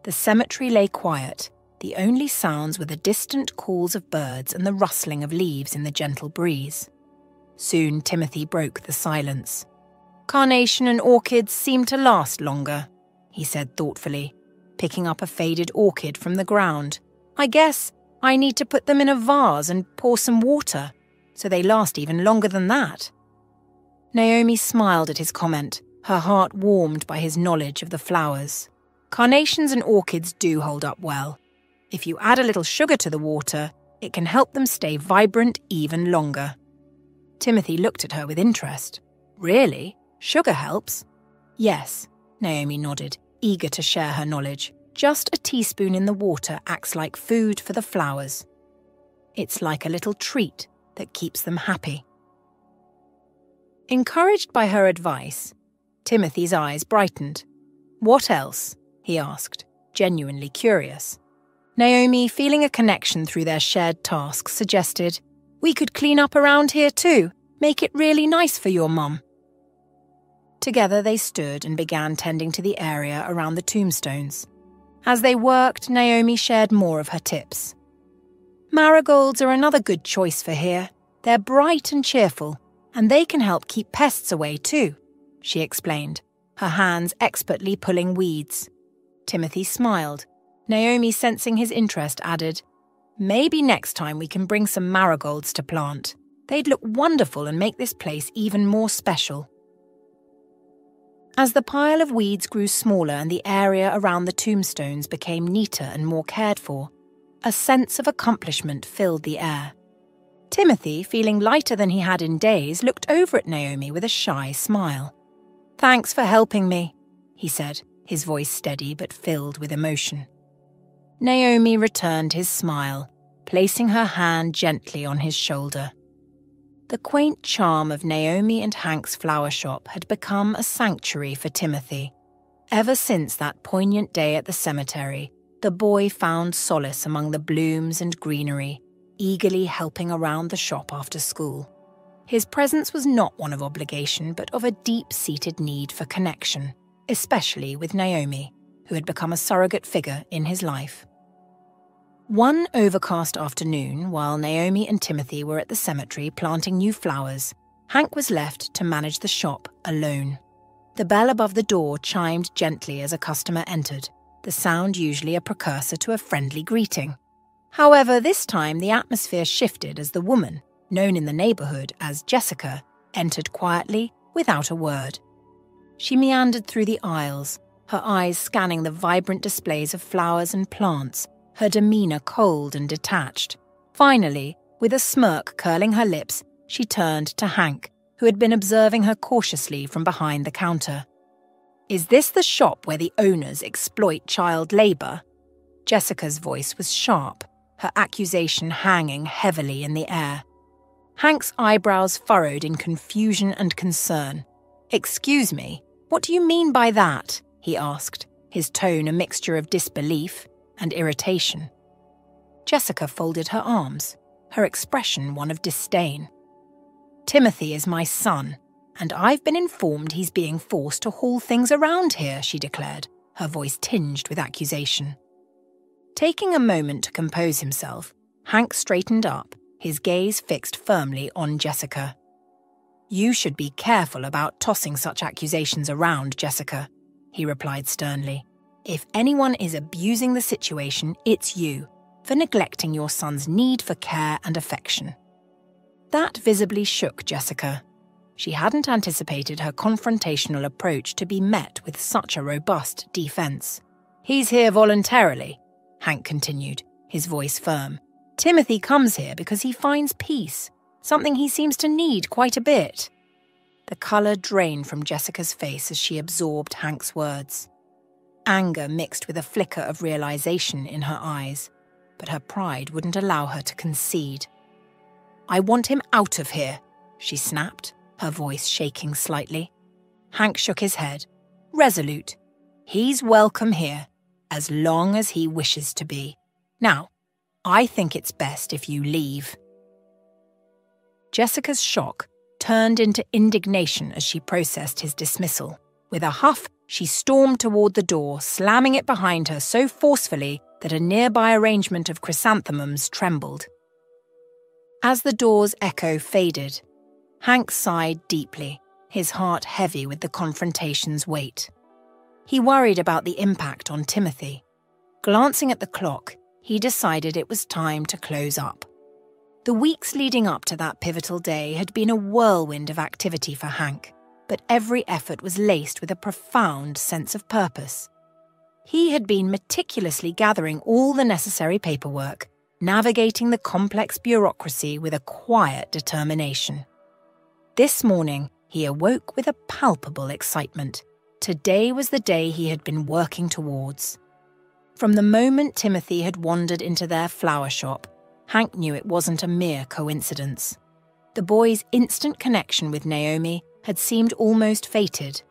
The cemetery lay quiet. The only sounds were the distant calls of birds and the rustling of leaves in the gentle breeze. Soon Timothy broke the silence. "Carnation and orchids seem to last longer," he said thoughtfully, picking up a faded orchid from the ground. "I guess I need to put them in a vase and pour some water, so they last even longer than that." Naomi smiled at his comment, her heart warmed by his knowledge of the flowers. "Carnations and orchids do hold up well. If you add a little sugar to the water, it can help them stay vibrant even longer." Timothy looked at her with interest. "Really? Sugar helps?" "Yes," Naomi nodded, eager to share her knowledge. "Just a teaspoon in the water acts like food for the flowers. It's like a little treat that keeps them happy." Encouraged by her advice, Timothy's eyes brightened. "What else?" he asked, genuinely curious. Naomi, feeling a connection through their shared tasks, suggested, "We could clean up around here too, make it really nice for your mum." Together they stood and began tending to the area around the tombstones. As they worked, Naomi shared more of her tips. "Marigolds are another good choice for here. They're bright and cheerful, and they can help keep pests away too," she explained, her hands expertly pulling weeds. Timothy smiled. Naomi, sensing his interest, added, "Maybe next time we can bring some marigolds to plant. They'd look wonderful and make this place even more special." As the pile of weeds grew smaller and the area around the tombstones became neater and more cared for, a sense of accomplishment filled the air. Timothy, feeling lighter than he had in days, looked over at Naomi with a shy smile. "Thanks for helping me," he said, his voice steady but filled with emotion. Naomi returned his smile, placing her hand gently on his shoulder. The quaint charm of Naomi and Hank's flower shop had become a sanctuary for Timothy. Ever since that poignant day at the cemetery, the boy found solace among the blooms and greenery, eagerly helping around the shop after school. His presence was not one of obligation, but of a deep-seated need for connection, especially with Naomi, who had become a surrogate figure in his life. One overcast afternoon, while Naomi and Timothy were at the cemetery planting new flowers, Hank was left to manage the shop alone. The bell above the door chimed gently as a customer entered, the sound usually a precursor to a friendly greeting. However, this time the atmosphere shifted as the woman, known in the neighborhood as Jessica, entered quietly without a word. She meandered through the aisles, her eyes scanning the vibrant displays of flowers and plants, her demeanor cold and detached. Finally, with a smirk curling her lips, she turned to Hank, who had been observing her cautiously from behind the counter. "Is this the shop where the owners exploit child labor?" Jessica's voice was sharp, her accusation hanging heavily in the air. Hank's eyebrows furrowed in confusion and concern. "Excuse me, what do you mean by that?" he asked, his tone a mixture of disbelief and irritation. Jessica folded her arms, her expression one of disdain. "Timothy is my son, and I've been informed he's being forced to haul things around here," she declared, her voice tinged with accusation. Taking a moment to compose himself, Hank straightened up, his gaze fixed firmly on Jessica. "You should be careful about tossing such accusations around, Jessica," he replied sternly. "If anyone is abusing the situation, it's you, for neglecting your son's need for care and affection." That visibly shook Jessica. She hadn't anticipated her confrontational approach to be met with such a robust defense. "He's here voluntarily," Hank continued, his voice firm. "Timothy comes here because he finds peace, something he seems to need quite a bit." The color drained from Jessica's face as she absorbed Hank's words. Anger mixed with a flicker of realization in her eyes, but her pride wouldn't allow her to concede. "I want him out of here," she snapped, her voice shaking slightly. Hank shook his head, resolute. "He's welcome here, as long as he wishes to be. Now, I think it's best if you leave." Jessica's shock turned into indignation as she processed his dismissal. With a huff, she stormed toward the door, slamming it behind her so forcefully that a nearby arrangement of chrysanthemums trembled. As the door's echo faded, Hank sighed deeply, his heart heavy with the confrontation's weight. He worried about the impact on Timothy. Glancing at the clock, he decided it was time to close up. The weeks leading up to that pivotal day had been a whirlwind of activity for Hank, but every effort was laced with a profound sense of purpose. He had been meticulously gathering all the necessary paperwork, navigating the complex bureaucracy with a quiet determination. This morning, he awoke with a palpable excitement. Today was the day he had been working towards. From the moment Timothy had wandered into their flower shop, Hank knew it wasn't a mere coincidence. The boy's instant connection with Naomi had seemed almost fated.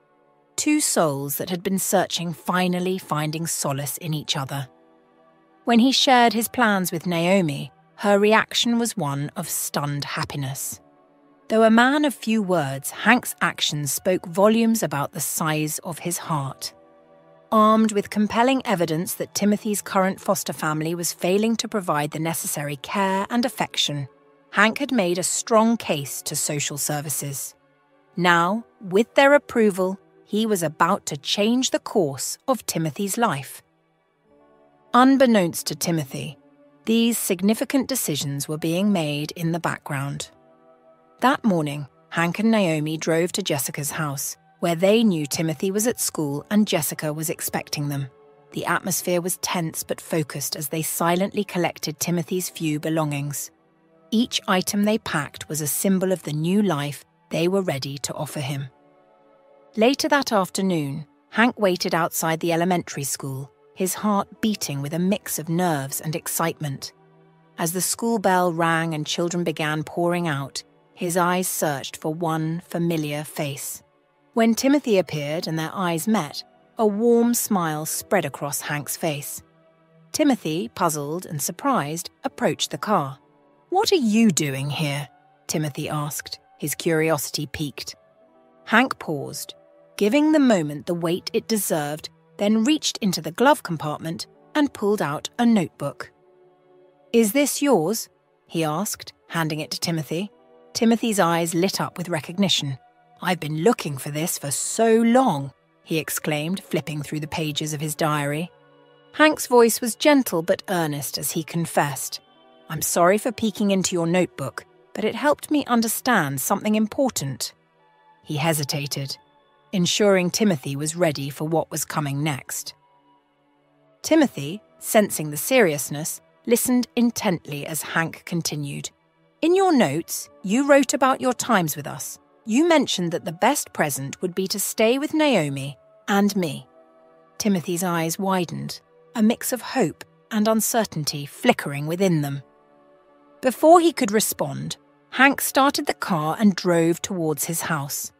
Two souls that had been searching finally finding solace in each other. When he shared his plans with Naomi, her reaction was one of stunned happiness. Though a man of few words, Hank's actions spoke volumes about the size of his heart. Armed with compelling evidence that Timothy's current foster family was failing to provide the necessary care and affection, Hank had made a strong case to social services. Now, with their approval, he was about to change the course of Timothy's life. Unbeknownst to Timothy, these significant decisions were being made in the background. That morning, Hank and Naomi drove to Jessica's house, where they knew Timothy was at school and Jessica was expecting them. The atmosphere was tense but focused as they silently collected Timothy's few belongings. Each item they packed was a symbol of the new life they were ready to offer him. Later that afternoon, Hank waited outside the elementary school, his heart beating with a mix of nerves and excitement. As the school bell rang and children began pouring out, his eyes searched for one familiar face. When Timothy appeared and their eyes met, a warm smile spread across Hank's face. Timothy, puzzled and surprised, approached the car. "What are you doing here?" Timothy asked, his curiosity piqued. Hank paused, giving the moment the weight it deserved, then reached into the glove compartment and pulled out a notebook. "Is this yours?" he asked, handing it to Timothy. Timothy's eyes lit up with recognition. "I've been looking for this for so long," he exclaimed, flipping through the pages of his diary. Hank's voice was gentle but earnest as he confessed, "I'm sorry for peeking into your notebook, but it helped me understand something important." He hesitated, ensuring Timothy was ready for what was coming next. Timothy, sensing the seriousness, listened intently as Hank continued. "In your notes, you wrote about your times with us. You mentioned that the best present would be to stay with Naomi and me." Timothy's eyes widened, a mix of hope and uncertainty flickering within them. Before he could respond, Hank started the car and drove towards his house.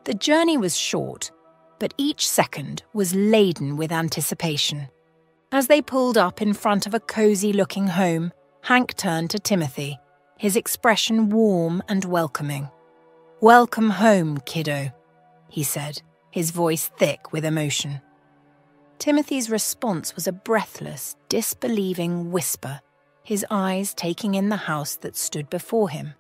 The journey was short, but each second was laden with anticipation. As they pulled up in front of a cozy-looking home, Hank turned to Timothy, his expression warm and welcoming. "Welcome home, kiddo," he said, his voice thick with emotion. Timothy's response was a breathless, disbelieving whisper, his eyes taking in the house that stood before him.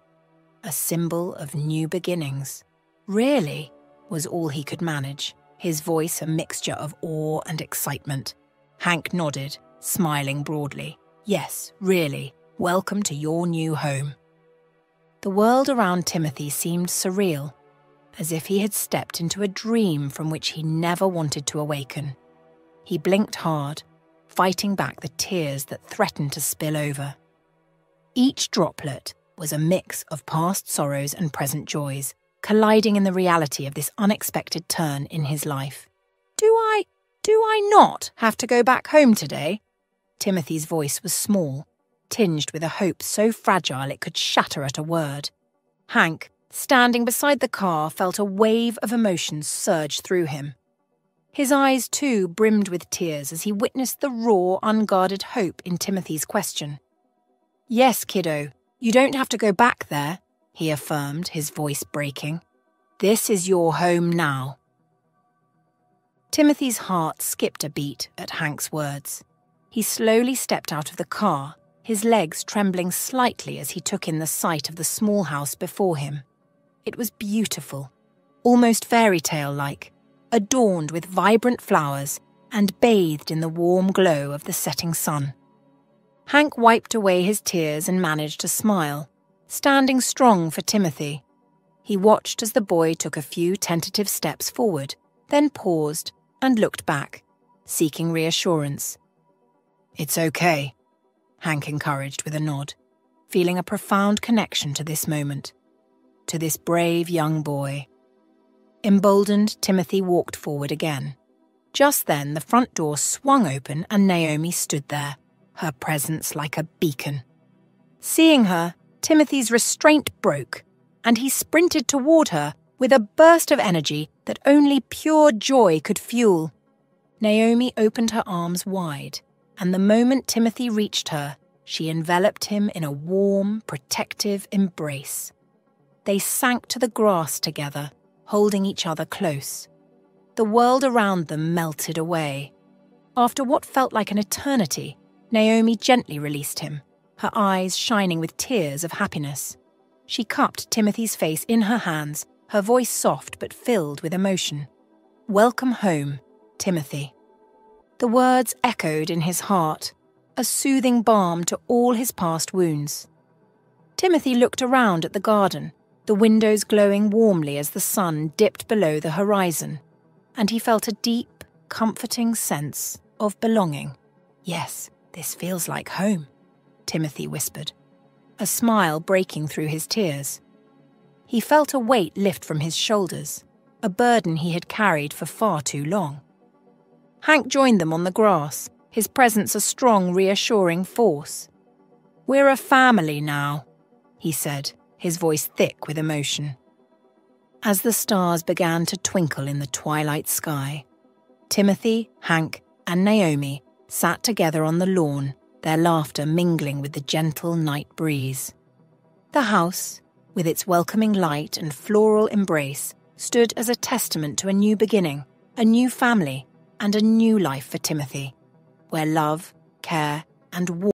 A symbol of new beginnings. "Really?" was all he could manage, his voice a mixture of awe and excitement. Hank nodded, smiling broadly. "Yes, really. Welcome to your new home." The world around Timothy seemed surreal, as if he had stepped into a dream from which he never wanted to awaken. He blinked hard, fighting back the tears that threatened to spill over. Each droplet was a mix of past sorrows and present joys, colliding in the reality of this unexpected turn in his life. Do I not have to go back home today?" Timothy's voice was small, tinged with a hope so fragile it could shatter at a word. Hank, standing beside the car, felt a wave of emotions surge through him. His eyes, too, brimmed with tears as he witnessed the raw, unguarded hope in Timothy's question. "Yes, kiddo, you don't have to go back there," he affirmed, his voice breaking. "This is your home now." Timothy's heart skipped a beat at Hank's words. He slowly stepped out of the car, his legs trembling slightly as he took in the sight of the small house before him. It was beautiful, almost fairy tale-like, adorned with vibrant flowers and bathed in the warm glow of the setting sun. Hank wiped away his tears and managed to smile, standing strong for Timothy. He watched as the boy took a few tentative steps forward, then paused and looked back, seeking reassurance. "It's okay," Hank encouraged with a nod, feeling a profound connection to this moment, to this brave young boy. Emboldened, Timothy walked forward again. Just then, the front door swung open and Naomi stood there, her presence like a beacon. Seeing her, Timothy's restraint broke, and he sprinted toward her with a burst of energy that only pure joy could fuel. Naomi opened her arms wide, and the moment Timothy reached her, she enveloped him in a warm, protective embrace. They sank to the grass together, holding each other close. The world around them melted away. After what felt like an eternity, Naomi gently released him, her eyes shining with tears of happiness. She cupped Timothy's face in her hands, her voice soft but filled with emotion. "Welcome home, Timothy." The words echoed in his heart, a soothing balm to all his past wounds. Timothy looked around at the garden, the windows glowing warmly as the sun dipped below the horizon, and he felt a deep, comforting sense of belonging. "Yes, this feels like home," Timothy whispered, a smile breaking through his tears. He felt a weight lift from his shoulders, a burden he had carried for far too long. Hank joined them on the grass, his presence a strong, reassuring force. "We're a family now," he said, his voice thick with emotion. As the stars began to twinkle in the twilight sky, Timothy, Hank, and Naomi sat together on the lawn, their laughter mingling with the gentle night breeze. The house, with its welcoming light and floral embrace, stood as a testament to a new beginning, a new family, and a new life for Timothy, where love, care, and warmth